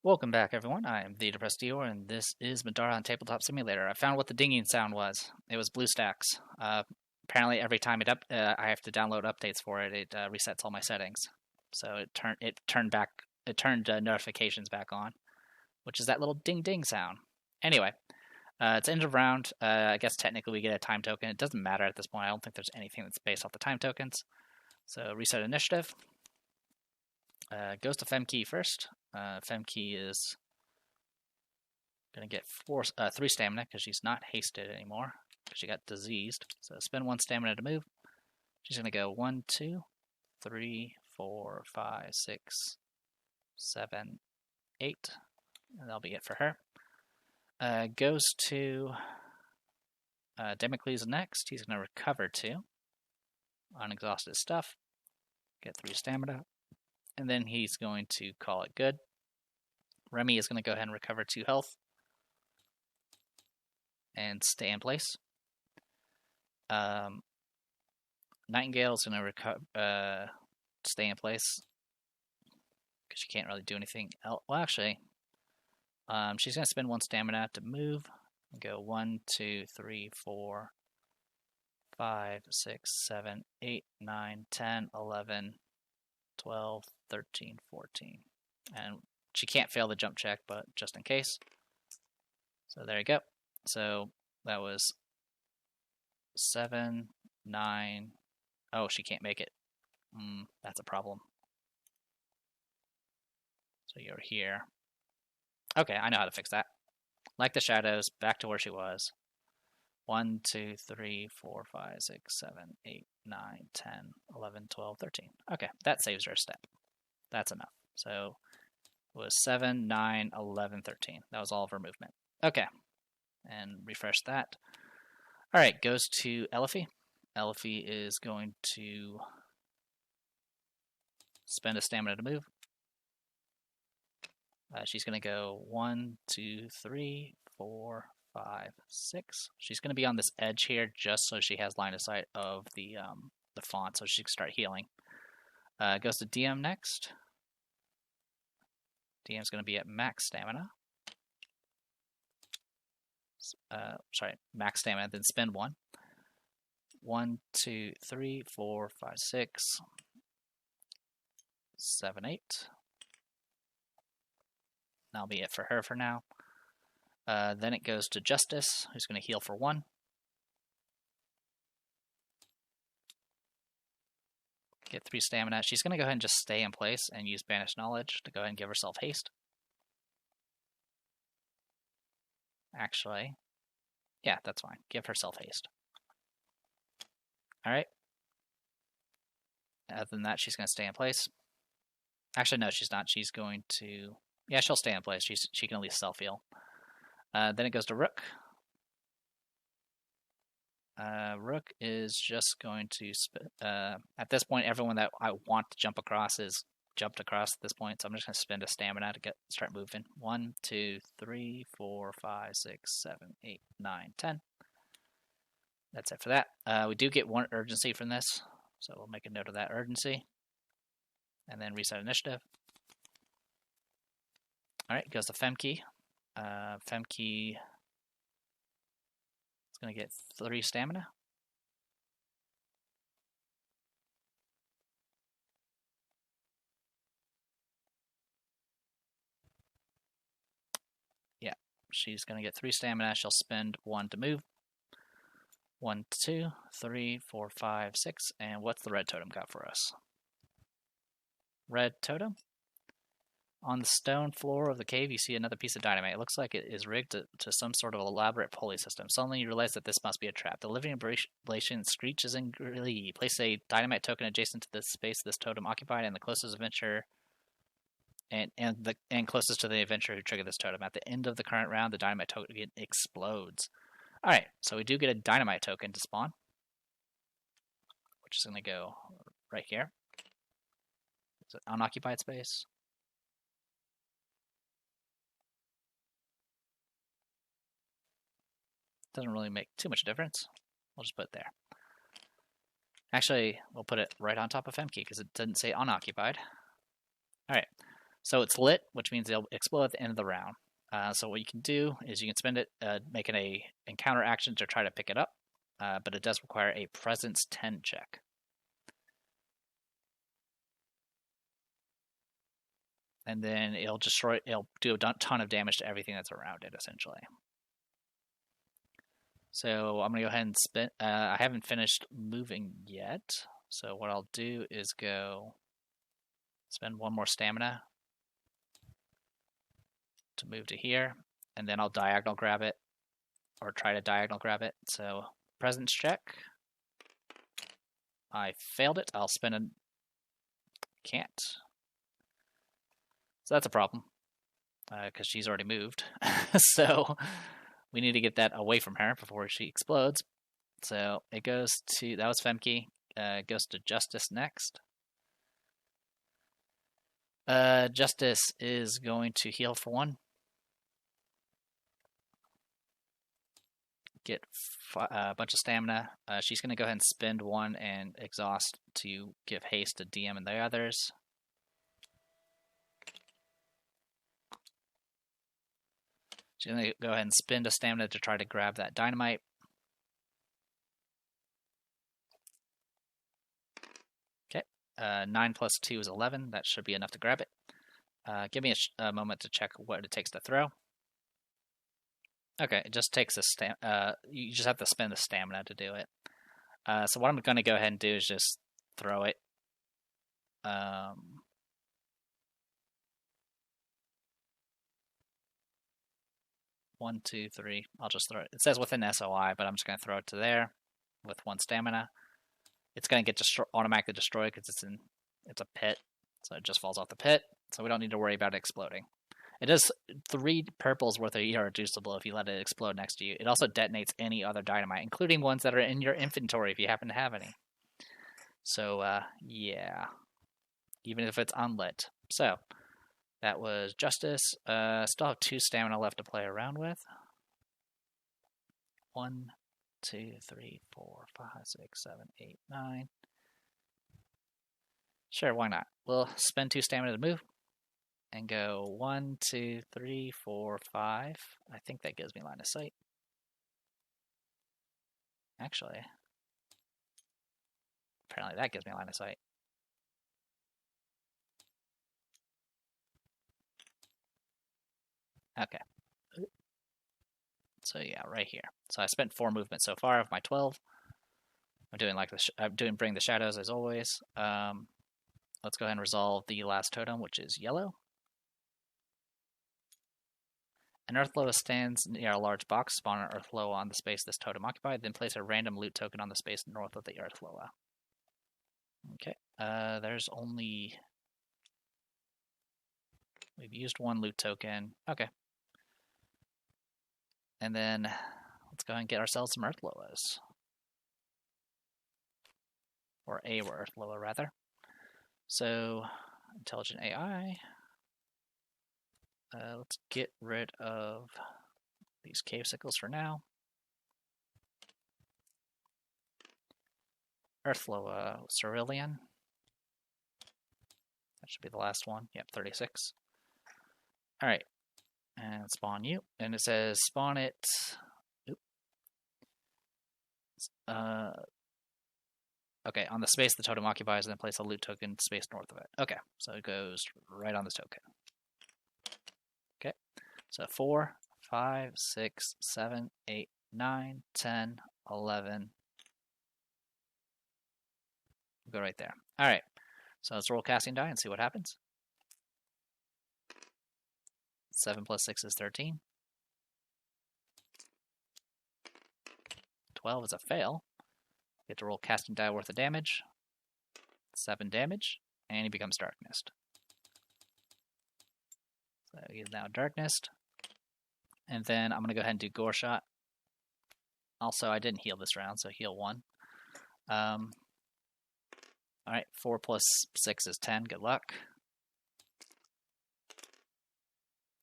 Welcome back, everyone. I am the Depressed Dior, and this is Middara on Tabletop Simulator. I found what the dinging sound was. It was BlueStacks. Apparently, every time I have to download updates for it, it resets all my settings. So it turned notifications back on, which is that little ding ding sound. Anyway, it's end of round. I guess technically we get a time token. It doesn't matter at this point. I don't think there's anything that's based off the time tokens. So reset initiative. Goes to Femkey first. Femkey is going to get 3 stamina because she's not hasted anymore because she got diseased. So spend 1 stamina to move. She's going to go 1, 2, 3, 4, 5, 6, 7, 8. And that'll be it for her. Goes to Democles next. He's going to recover 2. Unexhausted stuff. Get 3 stamina. And then he's going to call it good. Remy is going to go ahead and recover 2 health. And stay in place. Nightingale is going to stay in place. Because she can't really do anything else. Well, actually, she's going to spend 1 stamina to move. And go 1, 2, 3, 4, 5, 6, 7, 8, 9, 10, 11, 12, 13, 14. And she can't fail the jump check, but just in case. So there you go. So that was 7, 9. Oh, she can't make it. That's a problem. So you're here. Okay, I know how to fix that. Like the shadows, back to where she was. 1, 2, 3, 4, 5, 6, 7, 8, 9, 10, 11, 12, 13. Okay, that saves her a step. That's enough. So it was 7, 9, 11, 13. That was all of her movement. Okay, and refresh that. All right, goes to Elifie. Elifie is going to spend a stamina to move. She's going to go 1, 2, 3, 4, 5, 6. She's going to be on this edge here just so she has line of sight of the font so she can start healing. Goes to DM next. DM's going to be at max stamina. Max stamina, then spend 1. 1, 2, 3, 4, 5, 6, 7, 8. That'll be it for her for now. Then it goes to Justice, who's going to heal for 1. Get 3 stamina. She's going to go ahead and just stay in place and use Banished Knowledge to go ahead and give herself haste. Actually, yeah, that's fine. Give herself haste. Alright. Other than that, she's going to stay in place. Actually, no, she's not. She's going to... Yeah, she'll stay in place. She can at least self-heal. Then it goes to Rook. Rook is just going to... at this point, everyone that I want to jump across is jumped across at this point, so I'm just going to spend a stamina to start moving. 1, 2, 3, 4, 5, 6, 7, 8, 9, 10. That's it for that. We do get 1 urgency from this, so we'll make a note of that urgency. And then reset initiative. Alright, goes to Femkey. Femkey is going to get 3 stamina. Yeah, she's going to get 3 stamina. She'll spend 1 to move. 1, 2, 3, 4, 5, 6. And what's the red totem got for us? Red totem. On the stone floor of the cave, you see another piece of dynamite. It looks like it is rigged to some sort of elaborate pulley system. Suddenly, you realize that this must be a trap. The living ablation screeches in glee. Place a dynamite token adjacent to the space this totem occupied, and the closest adventurer, and closest to the adventurer who triggered this totem. At the end of the current round, the dynamite token explodes. All right, so we do get a dynamite token to spawn, which is going to go right here. It's an unoccupied space. Doesn't really make too much difference. We'll just put it there. Actually, we'll put it right on top of Femkey because it didn't say unoccupied. Alright, So it's lit, which means they'll explode at the end of the round. So what you can do is you can spend it making a encounter action to try to pick it up, but it does require a presence 10 check. And then it'll do a ton of damage to everything that's around it, essentially. So I'm going to go ahead and spin. I haven't finished moving yet. So what I'll do is go spend one more stamina to move to here. And then I'll diagonal grab it. Or try to diagonal grab it. So presence check. I failed it. I'll spin a... Can't. So that's a problem. Because she's already moved. So... we need to get that away from her before she explodes. So it goes to, that was Femke, goes to Justice next. Justice is going to heal for 1. Get a bunch of stamina. She's going to go ahead and spend 1 and exhaust to give haste to DM and the others. She's going to go ahead and spend a stamina to try to grab that dynamite. Okay. 9 plus 2 is 11. That should be enough to grab it. Give me a moment to check what it takes to throw. Okay, it just takes you just have to spend the stamina to do it. So what I'm going to go ahead and do is just throw it. 1, 2, 3. I'll just throw it. It says within SOI, but I'm just going to throw it to there with 1 stamina. It's going to get automatically destroyed because it's a pit, so it just falls off the pit. So we don't need to worry about it exploding. It does 3 purples worth of irreducible if you let it explode next to you. It also detonates any other dynamite, including ones that are in your inventory if you happen to have any. So yeah, even if it's unlit. So. That was Justice. Still have 2 stamina left to play around with. 1, 2, 3, 4, 5, 6, 7, 8, 9. Sure, why not? We'll spend 2 stamina to move. And go 1, 2, 3, 4, 5. I think that gives me line of sight. Actually. Apparently that gives me line of sight. Okay. So yeah, right here. So I spent 4 movements so far of my 12. I'm doing Bring the Shadows as always. Let's go ahead and resolve the last totem, which is yellow. An Earthloa stands near a large box. Spawn an Earthloa on the space this totem occupied. Then place a random loot token on the space north of the Earthloa. Okay. There's only... We've used 1 loot token. Okay. And then let's go ahead and get ourselves some Earthloas. Or a Earthloa, rather. So, Intelligent AI. Let's get rid of these cave sickles for now. Earthloa Cerulean. That should be the last one. Yep, 36. Alright. And spawn you. And it says spawn it. Oop. Okay, on the space the totem occupies, and then place a loot token space north of it. Okay, so it goes right on this token. Okay, so 4, 5, 6, 7, 8, 9, 10, 11. We'll go right there. Alright, so let's roll casting die and see what happens. 7 plus 6 is 13. 12 is a fail. Get to roll casting die worth of damage. 7 damage, and he becomes darkness. So he is now darkness. And then I'm going to go ahead and do Gore Shot. Also, I didn't heal this round, so heal 1. Alright, 4 plus 6 is 10. Good luck.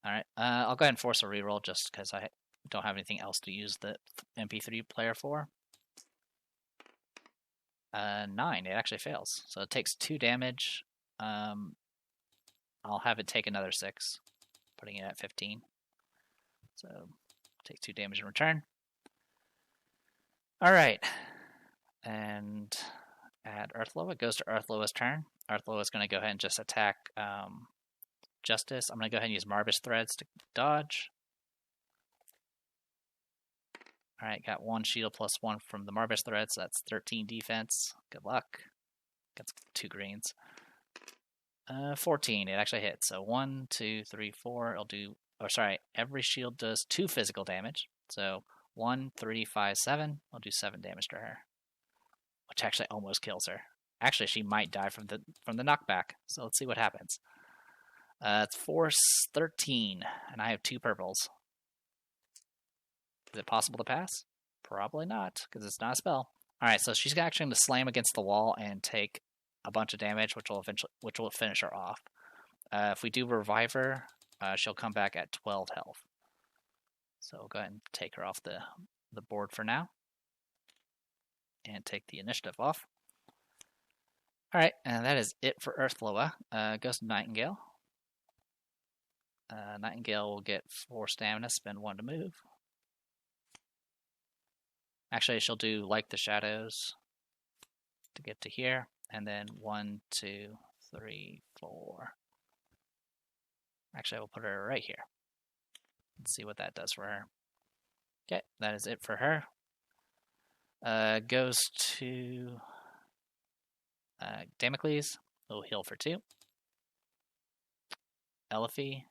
Alright, I'll go ahead and force a reroll just because I don't have anything else to use the MP3 player for. 9, it actually fails. So it takes 2 damage. I'll have it take another 6, putting it at 15. So take 2 damage in return. All right, and add Earthloa. It goes to Earthloa's turn. Earthloa is going to go ahead and just attack Justice. I'm going to go ahead and use Marbish Threads to dodge. All right, got 1 shield plus 1 from the Marbish Threads, so that's 13 defense. Good luck. Got 2 greens. 14, it actually hits. So 1, 2, 3, 4. It'll do, or sorry, every shield does 2 physical damage. So 1, 3, 5, 7. I'll do 7 damage to her, which actually almost kills her. Actually, she might die from the knockback. So let's see what happens. It's force 13, and I have 2 purples. Is it possible to pass? Probably not, because it's not a spell. All right, so she's actually going to slam against the wall and take a bunch of damage, which will finish her off. If we do revive her, she'll come back at 12 health. So we'll go ahead and take her off the board for now, and take the initiative off. All right, and that is it for Earthloa. Goes to Nightingale. Nightingale will get 4 stamina, spend 1 to move. Actually, she'll do like the shadows to get to here, and then 1, 2, 3, 4. Actually, I will put her right here. Let's see what that does for her. Okay, that is it for her. Goes to Damocles, who will heal for 2. Elifie,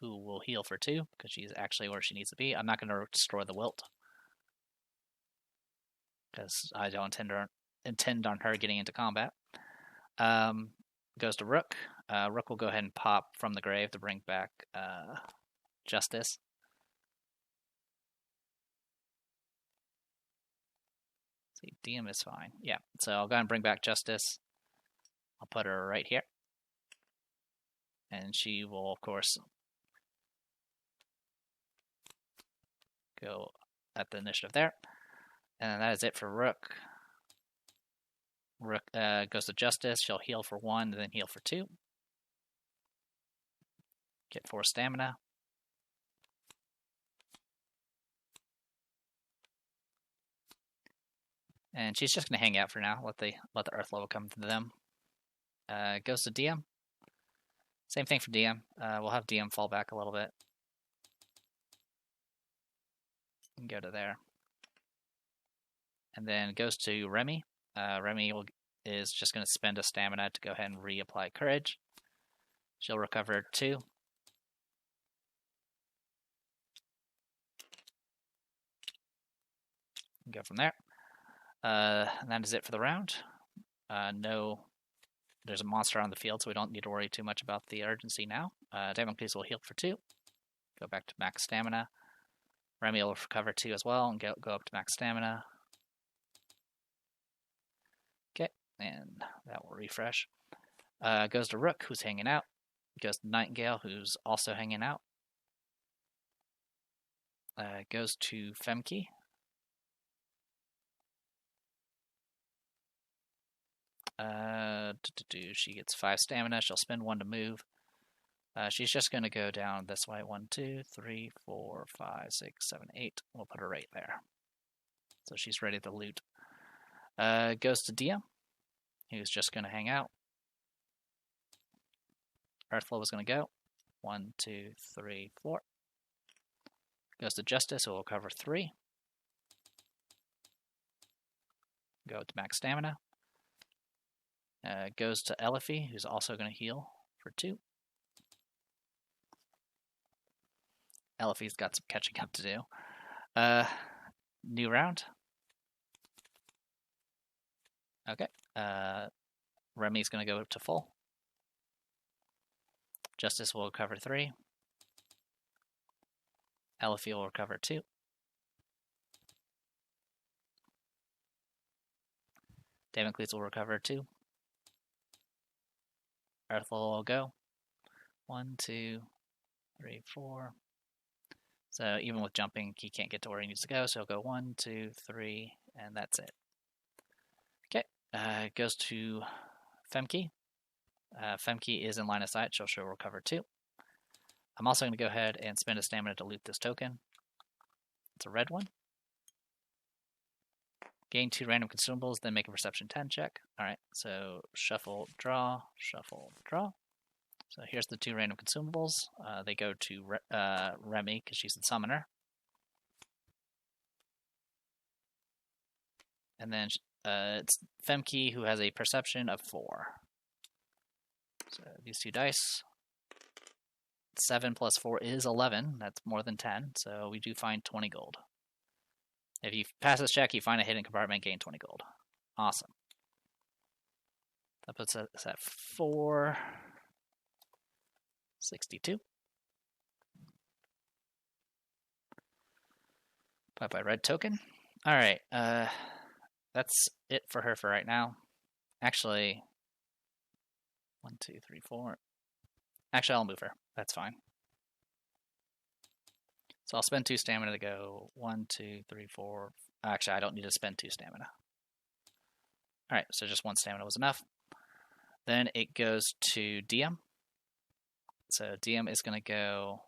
who will heal for 2, because she's actually where she needs to be. I'm not going to destroy the Wilt, because I don't intend on her getting into combat. Goes to Rook. Rook will go ahead and pop from the grave to bring back Justice. Let's see, DM is fine. Yeah, so I'll go ahead and bring back Justice. I'll put her right here. And she will, of course, go at the initiative there. And that is it for Rook. Rook goes to Justice. She'll heal for 1, then heal for 2. Get 4 stamina. And she's just going to hang out for now. Let the Earthloa come to them. Goes to DM. Same thing for DM. We'll have DM fall back a little bit. And go to there. And then goes to Remy. Remy is just going to spend a stamina to go ahead and reapply Courage. She'll recover 2. And go from there. And that is it for the round. There's a monster on the field, so we don't need to worry too much about the urgency now. Damocles will heal for 2. Go back to max stamina. Remy will recover 2 as well and go up to max stamina. Okay, and that will refresh. Goes to Rook, who's hanging out. Goes to Nightingale, who's also hanging out. Goes to Femke. She gets 5 stamina. She'll spend 1 to move. She's just going to go down this way. 1, 2, 3, 4, 5, 6, 7, 8. We'll put her right there. So she's ready to loot. Goes to DM, who's just going to hang out. Earthflow is going to go. 1, 2, 3, 4. Goes to Justice, who will cover 3. Go to max stamina. Goes to Elifie, who's also going to heal for 2. Elifie's got some catching up to do. New round. Okay. Remy's going to go to full. Justice will recover 3. Elifie will recover 2. Damocles will recover 2. Earthfall will go. 1, 2, 3, 4. So even with jumping, he can't get to where he needs to go. So he'll go 1, 2, 3, and that's it. Okay. Goes to Femke. Femke is in line of sight, so she'll recover 2. I'm also going to go ahead and spend a stamina to loot this token. It's a red one. Gain 2 random consumables, then make a perception 10 check. Alright, so shuffle, draw, shuffle, draw. So here's the 2 random consumables. They go to Remy, because she's the summoner. And then it's Femke, who has a perception of 4. So these 2 dice. 7 plus 4 is 11. That's more than 10, so we do find 20 gold. If you pass this check, you find a hidden compartment, gain 20 gold. Awesome. That puts us at 462. Bye-bye red token. Alright, that's it for her for right now. Actually, 1, 2, 3, 4. Actually, I'll move her. That's fine. So I'll spend 2 stamina to go 1, 2, 3, 4. Actually, I don't need to spend 2 stamina. Alright, so just 1 stamina was enough. Then it goes to DM. So DM is going to go...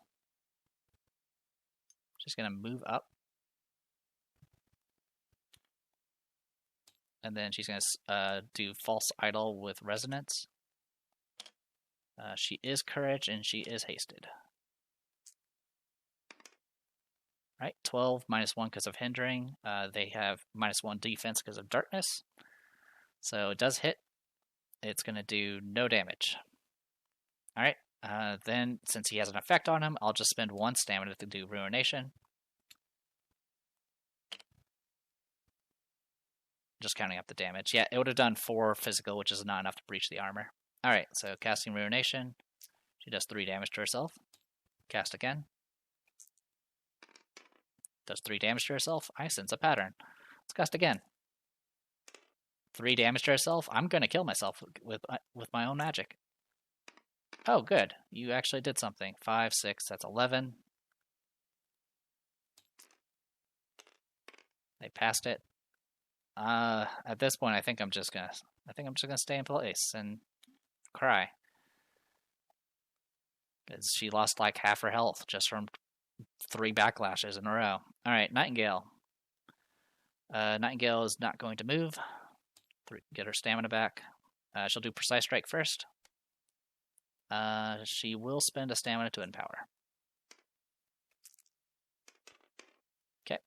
She's going to move up. And then she's going to do False Idol with Resonance. She is Courage, and she is Hasted. Right, 12 minus 1 because of Hindering. They have minus 1 defense because of Darkness. So it does hit. It's going to do no damage. Alright, then since he has an effect on him, I'll just spend 1 stamina to do Ruination. Just counting up the damage. Yeah, it would have done 4 physical, which is not enough to breach the armor. Alright, so casting Ruination. She does 3 damage to herself. Cast again. Does 3 damage to herself. I sense a pattern. Let's cast again. 3 damage to herself. I'm going to kill myself with my own magic. Oh, good. You actually did something. 5, 6, that's 11. They passed it. At this point, I think I'm just gonna stay in place and cry. Because she lost like half her health just from 3 backlashes in a row. Alright, Nightingale. Nightingale is not going to move. Get her stamina back. She'll do Precise Strike first. She will spend a stamina to empower. Okay.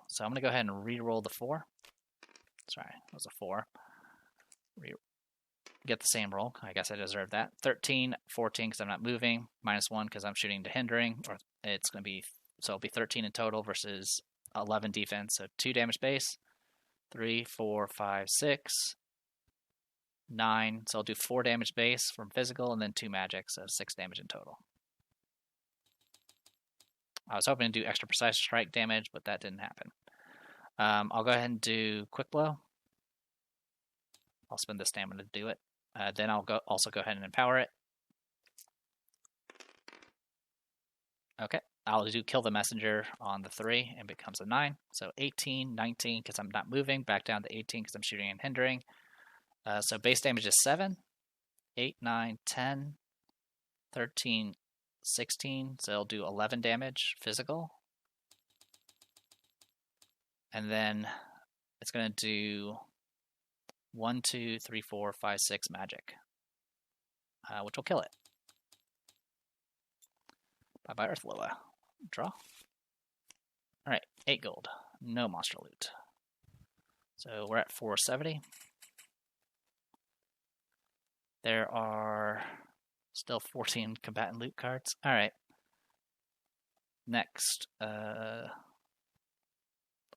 So I'm going to go ahead and re-roll the 4. Sorry, it was a 4. Get the same roll. I guess I deserve that. 13, 14 because I'm not moving. Minus 1 because I'm shooting to Hindering. Or it's going to be, so it'll be 13 in total versus 11 defense. So 2 damage base. 3, 4, 5, 6, 9. So I'll do 4 damage base from physical and then 2 magic. So 6 damage in total. I was hoping to do extra Precise Strike damage, but that didn't happen. I'll go ahead and do Quick Blow. I'll spend the stamina to do it. Then I'll also go ahead and empower it. Okay, I'll do Kill the Messenger on the 3 and becomes a 9. So 18, 19 because I'm not moving, back down to 18 because I'm shooting and hindering. So base damage is 7, 8, 9, 10, 13, 16. So it'll do 11 damage physical. And then it's going to do 1, 2, 3, 4, 5, 6 magic, which will kill it. Bye-bye, Earth Loa. Draw. Alright, 8 gold. No monster loot. So we're at 470. There are still 14 combatant loot cards. Alright. Next, I'll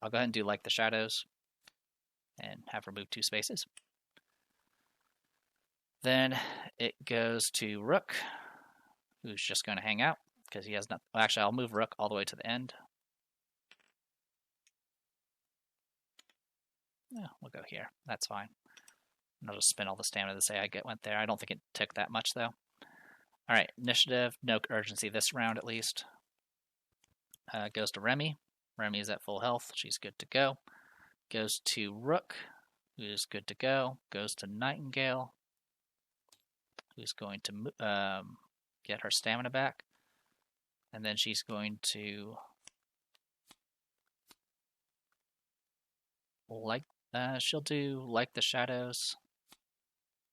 go ahead and do Like the Shadows and have removed 2 spaces. Then it goes to Rook, who's just going to hang out because he has not. Well, actually, I'll move Rook all the way to the end. Yeah, we'll go here. That's fine. And I'll just spend all the stamina to say went there. I don't think it took that much though. All right, initiative. No urgency this round, at least. Goes to Remy. Remy is at full health. She's good to go. Goes to Rook, who is good to go. Goes to Nightingale. who's going to get her stamina back. And then she's going to she'll do like the shadows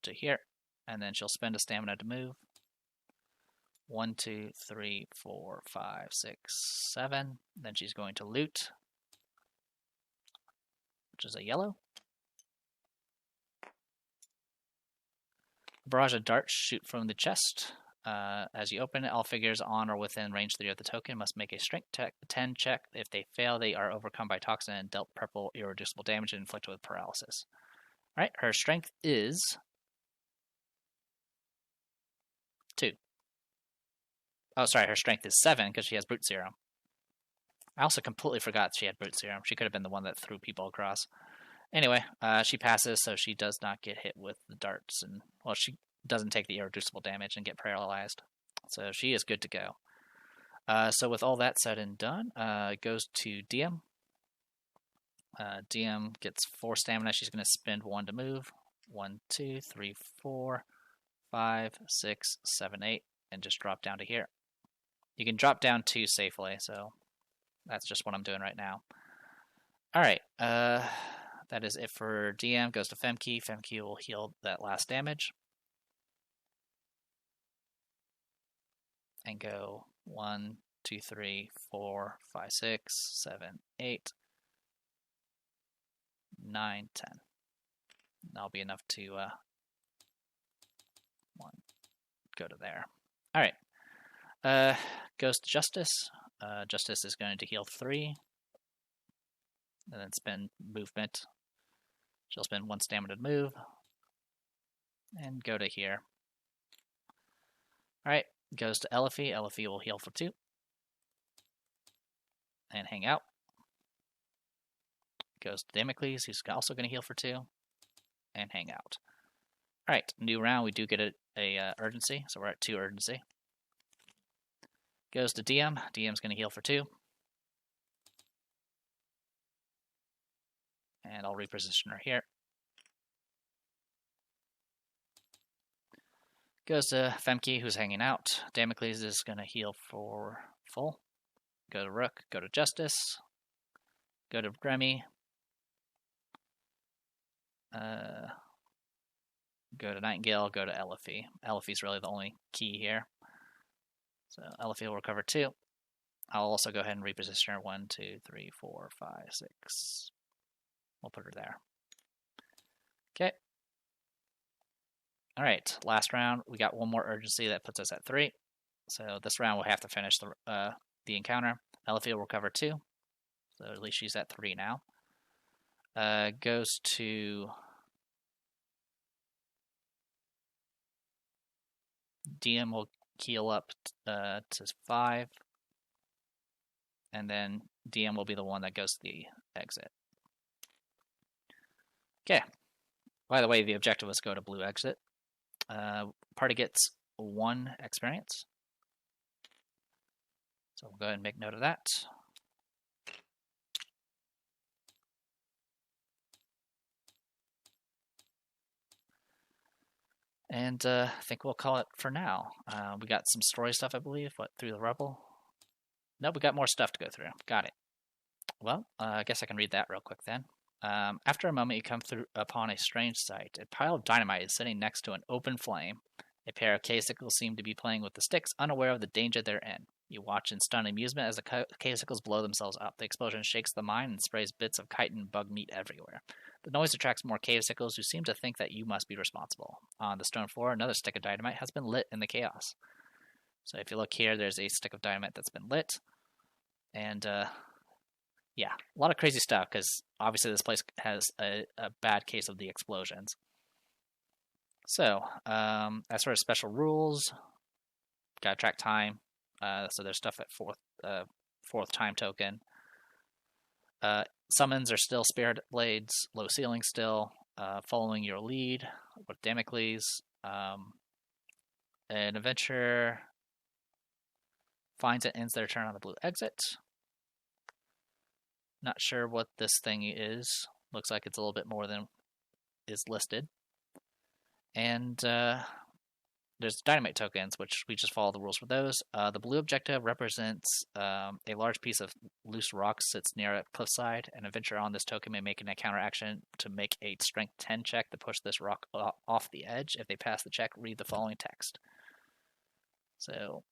to here, and then she'll spend a stamina to move. 1, 2, 3, 4, 5, 6, 7. Then she's going to loot, which is a yellow. Barrage of darts shoot from the chest. As you open it, all figures on or within range 3 of the token must make a strength 10 check. If they fail, they are overcome by toxin and dealt purple irreducible damage and inflicted with paralysis. Alright, her strength is 2. Oh, sorry, her strength is 7 because she has Brute Serum. I also completely forgot she had Brute Serum. She could have been the one that threw people across. Anyway, she passes, so she does not get hit with the darts. And, well, she doesn't take the irreducible damage and get paralyzed. So she is good to go. So with all that said and done, it goes to DM. DM gets 4 stamina. She's going to spend 1 to move. 1, 2, 3, 4, 5, 6, 7, 8, and just drop down to here. You can drop down 2 safely, so that's just what I'm doing right now. Alright, that is it for DM. Goes to Femke. Femke will heal that last damage. And go 1, 2, 3, 4, 5, 6, 7, 8, 9, 10. That'll be enough to 1 go to there. Alright. Goes to Justice. Justice is going to heal 3. And then spend movement. She'll spend 1 stamina to move. And go to here. Alright. Goes to Elifie. Elifie will heal for 2. And hang out. Goes to Damocles, who's also going to heal for 2. And hang out. Alright, new round. We do get a urgency, so we're at 2 urgency. Goes to DM. DM's going to heal for 2. And I'll reposition her here. Goes to Femke, who's hanging out. Damocles is going to heal for full. Go to Rook. Go to Justice. Go to Remy. Go to Nightingale. Go to Elifie. Elifie's really the only key here. So Elifie will recover 2. I'll also go ahead and reposition her 1, 2, 3, 4, 5, 6. We'll put her there. Okay. Alright, last round. We got 1 more urgency that puts us at 3. So this round we'll have to finish the encounter. Elifie will recover 2. So at least she's at 3 now. Goes to DM will heal up to 5. And then DM will be the one that goes to the exit. Okay. By the way, the objective was go to blue exit. Party gets 1 experience. So we'll go ahead and make note of that. And I think we'll call it for now. We got some story stuff, I believe. What, through the rubble? Nope, we got more stuff to go through. Got it. Well, I guess I can read that real quick then. After a moment, you come upon a strange sight. A pile of dynamite is sitting next to an open flame. A pair of casicles seem to be playing with the sticks, unaware of the danger they're in. You watch in stunned amusement as the casicles blow themselves up. The explosion shakes the mine and sprays bits of chitin and bug meat everywhere. The noise attracts more casicles who seem to think that you must be responsible. On the stone floor, another stick of dynamite has been lit in the chaos. So if you look here, there's a stick of dynamite that's been lit. And, yeah, a lot of crazy stuff, because obviously this place has a bad case of the explosions. So, as for special rules, gotta track time. So there's stuff at fourth time token. Summons are still Spirit Blades, low ceiling still. Following your lead with Damocles. An adventurer finds and ends their turn on the blue exit. Not sure what this thing is. Looks like it's a little bit more than is listed. And there's dynamite tokens, which we just follow the rules for those. The blue objective represents a large piece of loose rock sits near a cliffside. An adventurer on this token may make an encounter action to make a strength 10 check to push this rock off the edge. If they pass the check, read the following text. So,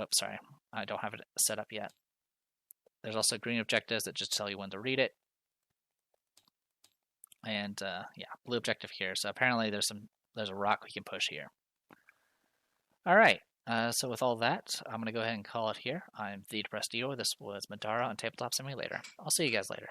oops, sorry, I don't have it set up yet. There's also green objectives that just tell you when to read it. And yeah, blue objective here. So apparently there's a rock we can push here. All right. So with all that, I'm going to go ahead and call it here. I'm the Depressed Eeyore. This was Middara on Tabletop Simulator. I'll see you guys later.